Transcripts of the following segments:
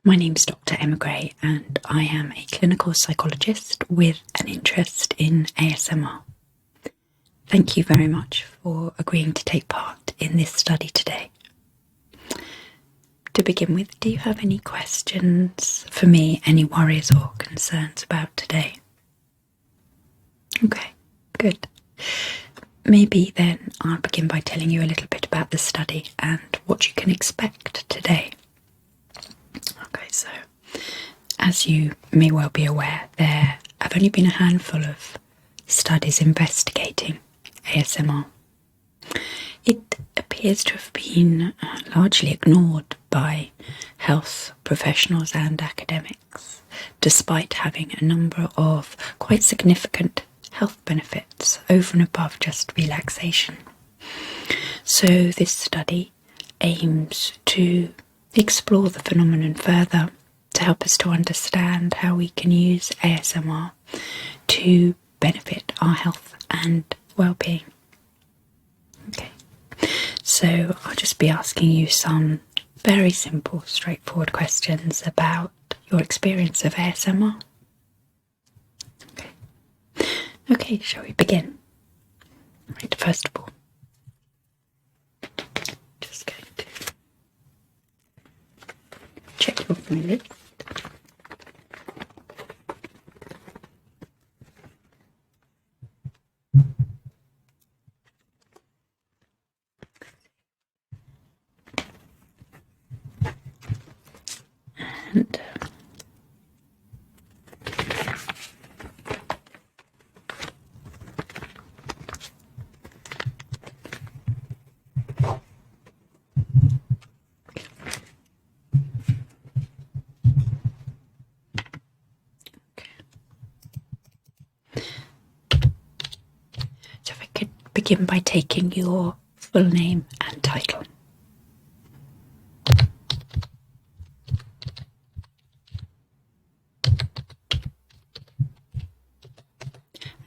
My name's Dr. Emma Gray, and I am a clinical psychologist with an interest in ASMR. Thank you very much for agreeing to take part in this study today. To begin with, do you have any questions for me, any worries or concerns about today? Okay, good. Maybe then I'll begin by telling you a little bit about the study and what you can expect today. Okay, so as you may well be aware, there have only been a handful of studies investigating ASMR. It appears to have been largely ignored by health professionals and academics, despite having a number of quite significant health benefits over and above just relaxation. So this study aims to explore the phenomenon further to help us to understand how we can use ASMR to benefit our health and well-being. Okay, so I'll just be asking you some very simple, straightforward questions about your experience of ASMR. Okay, shall we begin? Right, first of all, just going to check off my list. And so if I could begin by taking your full name and title.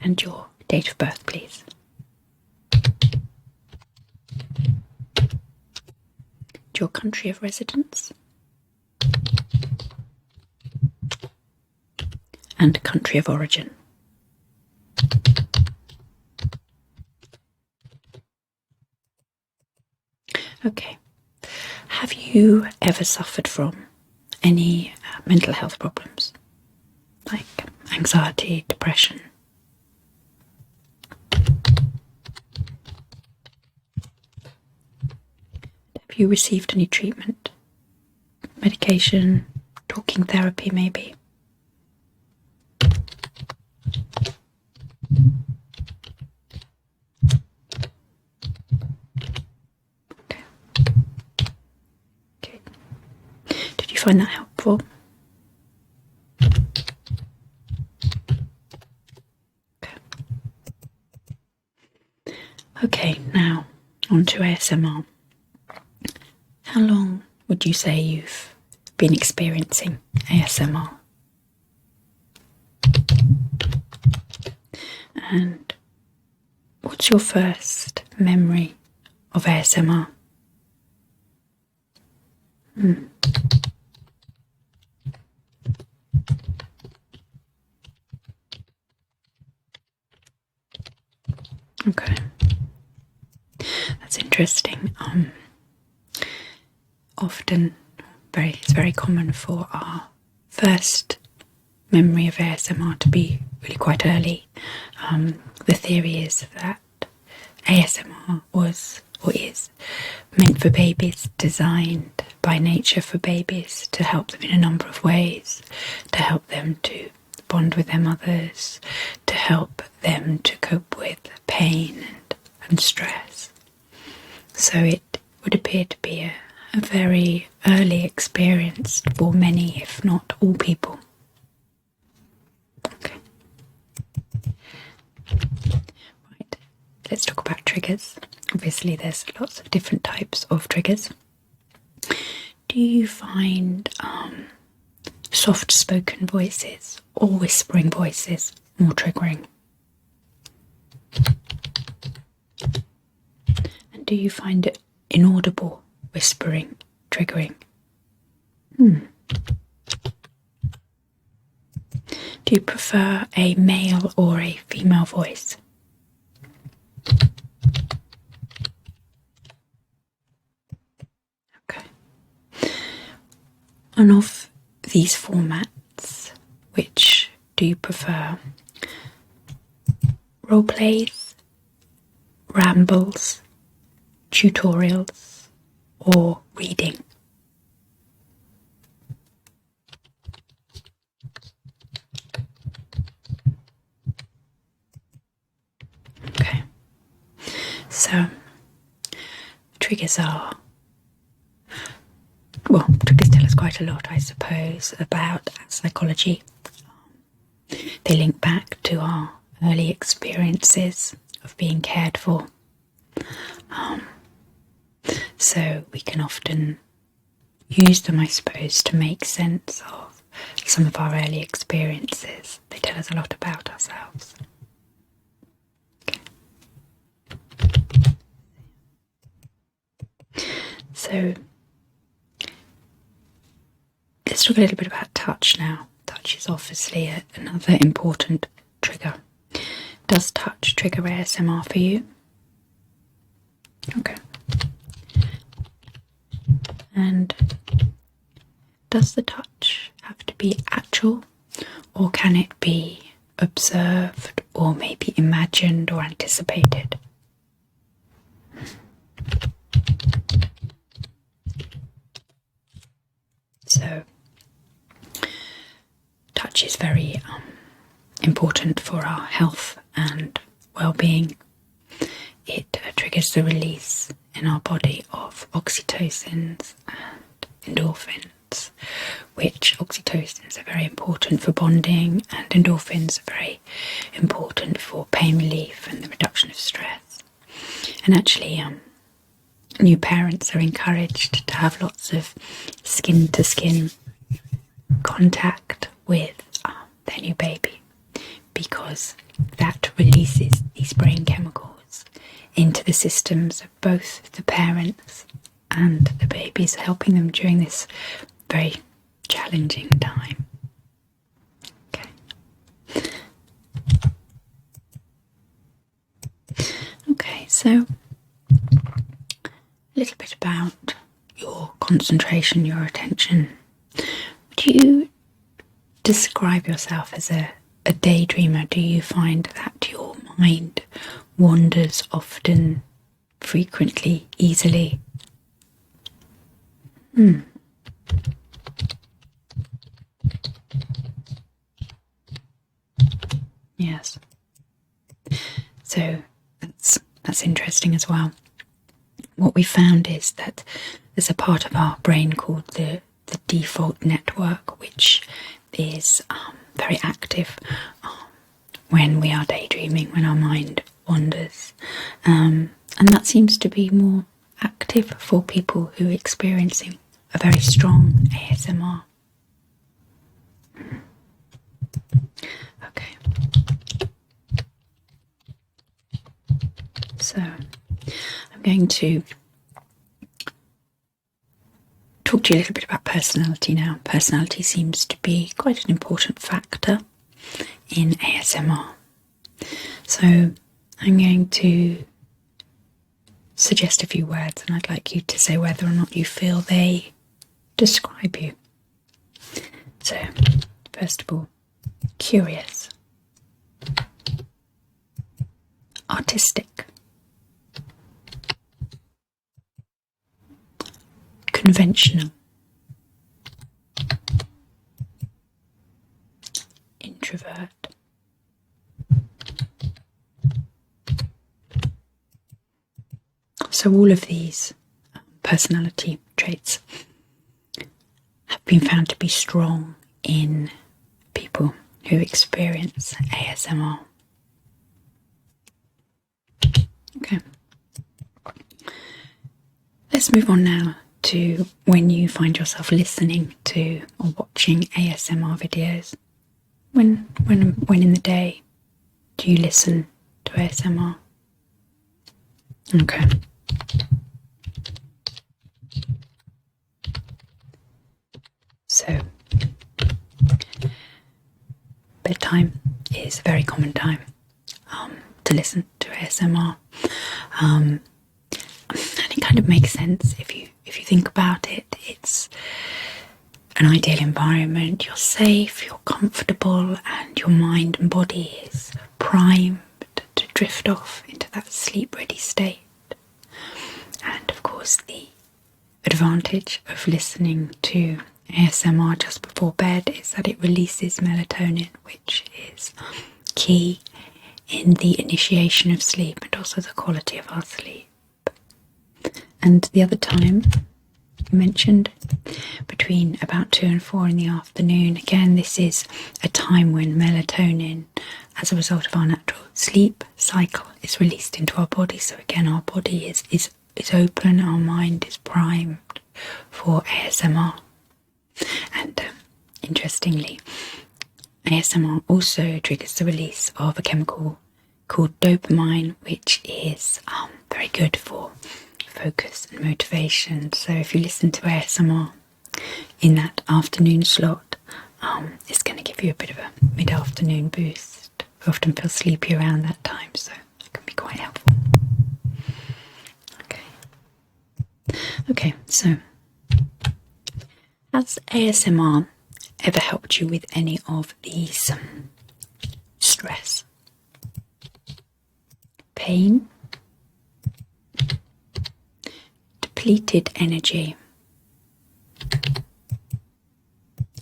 And your date of birth, please. Your country of residence. And country of origin. Okay. Have you ever suffered from any mental health problems, like anxiety, depression? Have you received any treatment, medication, talking therapy maybe? Okay. Did you find that helpful? Okay, now on to ASMR. How long would you say you've been experiencing ASMR? And what's your first memory of ASMR? Okay, that's interesting. Often, it's very common for our first memory of ASMR to be really quite early. The theory is that ASMR was or is meant for babies, designed by nature for babies to help them in a number of ways, to help them to bond with their mothers, to help them to cope with pain and stress. So it would appear to be a very early experience for many, if not all people. Okay. Right, let's talk about triggers. Obviously there's lots of different types of triggers. Do you find soft-spoken voices or whispering voices more triggering? And do you find it inaudible whispering triggering? Do you prefer a male or a female voice? Okay. And of these formats, which do you prefer? Role plays, rambles, tutorials, or reading? Okay. So, triggers tell us quite a lot, I suppose, about psychology. They link back to our early experiences of being cared for. So we can often use them, I suppose, to make sense of some of our early experiences. They tell us a lot about ourselves. Okay. So let's talk a little bit about touch now. Touch is obviously another important trigger. Does touch trigger ASMR for you? Okay. And does the touch have to be actual, or can it be observed, or maybe imagined or anticipated? So, touch is very important for our health and well-being. It triggers the release in our body of oxytocins and endorphins, which oxytocins are very important for bonding, and endorphins are very important for pain relief and the reduction of stress. And actually, new parents are encouraged to have lots of skin-to-skin contact with their new baby, because that releases these brain chemicals into the systems of both the parents and the babies, helping them during this very challenging time. Okay, so a little bit about your concentration, your attention. Would you describe yourself as a daydreamer? Do you find that your mind wanders often, frequently, easily? Yes. So that's interesting as well. What we found is that there's a part of our brain called the default network, which is very active when we are daydreaming, when our mind wanders. And that seems to be more active for people who are experiencing a very strong ASMR. Okay. So I'm going to talk to you a little bit about personality now. Personality seems to be quite an important factor in ASMR. So I'm going to suggest a few words, and I'd like you to say whether or not you feel they describe you. So, first of all, curious, artistic, conventional, introvert, so all of these personality traits have been found to be strong in people who experience ASMR. Okay. Let's move on now to when you find yourself listening to or watching ASMR videos. When in the day do you listen to ASMR? Okay. So, time is a very common time to listen to ASMR. And it kind of makes sense if you think about it. It's an ideal environment. You're safe, you're comfortable, and your mind and body is primed to drift off into that sleep-ready state. And of course, the advantage of listening to ASMR just before bed is that it releases melatonin, which is key in the initiation of sleep and also the quality of our sleep. And the other time I mentioned, between about 2 and 4 in the afternoon, again, this is a time when melatonin, as a result of our natural sleep cycle, is released into our body. So again, our body is open, our mind is primed for ASMR. And interestingly, ASMR also triggers the release of a chemical called dopamine, which is very good for focus and motivation. So if you listen to ASMR in that afternoon slot, it's going to give you a bit of a mid-afternoon boost. I often feel sleepy around that time, so it can be quite helpful. Okay, so has ASMR ever helped you with any of these? Stress, pain, depleted energy,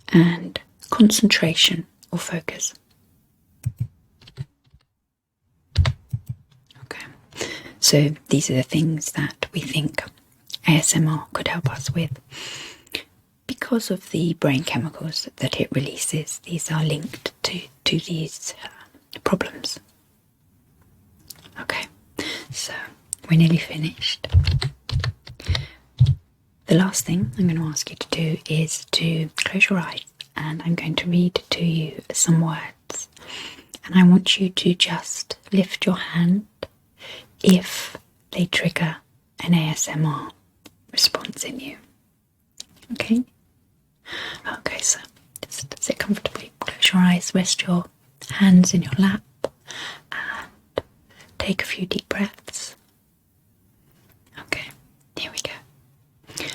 and concentration or focus? Okay, so these are the things that we think ASMR could help us with. Because of the brain chemicals that it releases, these are linked to these problems. Okay, so we're nearly finished. The last thing I'm going to ask you to do is to close your eyes, and I'm going to read to you some words, and I want you to just lift your hand if they trigger an ASMR response in you. Okay? Okay, so just sit comfortably, close your eyes, rest your hands in your lap, and take a few deep breaths. Okay, here we go.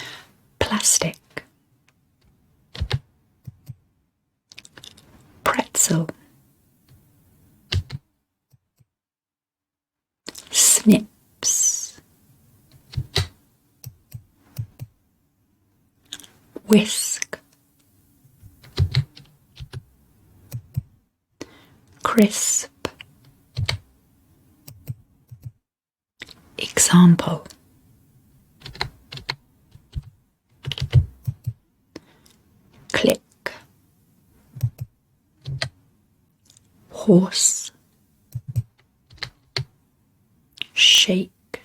Plastic, pretzel, snips, whisk, crisp, example, click, horse, shake,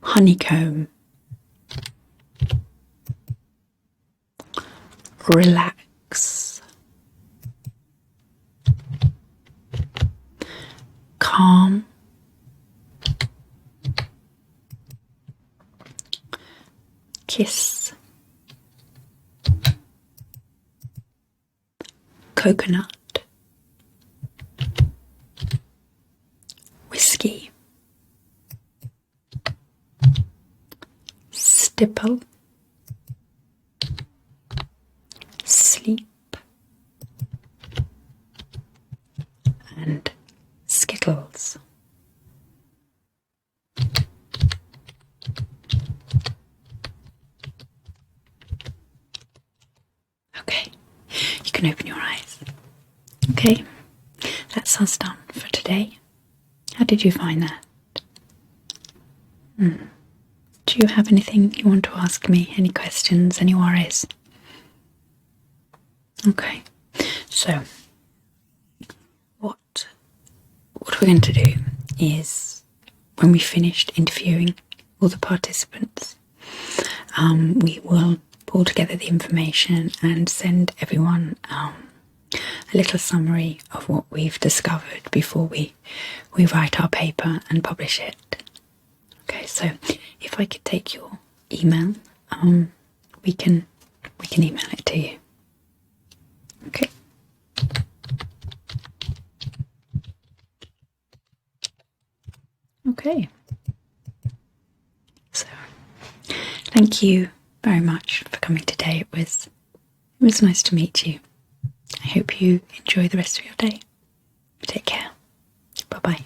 honeycomb, relax, calm, kiss, coconut, whiskey, stipple, sleep, and skittles. Okay, you can open your eyes. Okay, that's us done for today. How did you find that? Do you have anything you want to ask me? Any questions? Any worries? Okay, so what we're going to do is, when we finished interviewing all the participants, we will pull together the information and send everyone a little summary of what we've discovered before we write our paper and publish it. Okay, so if I could take your email, we can email it to you. Okay. Okay. So, thank you very much for coming today. It was nice to meet you. I hope you enjoy the rest of your day. Take care. Bye bye.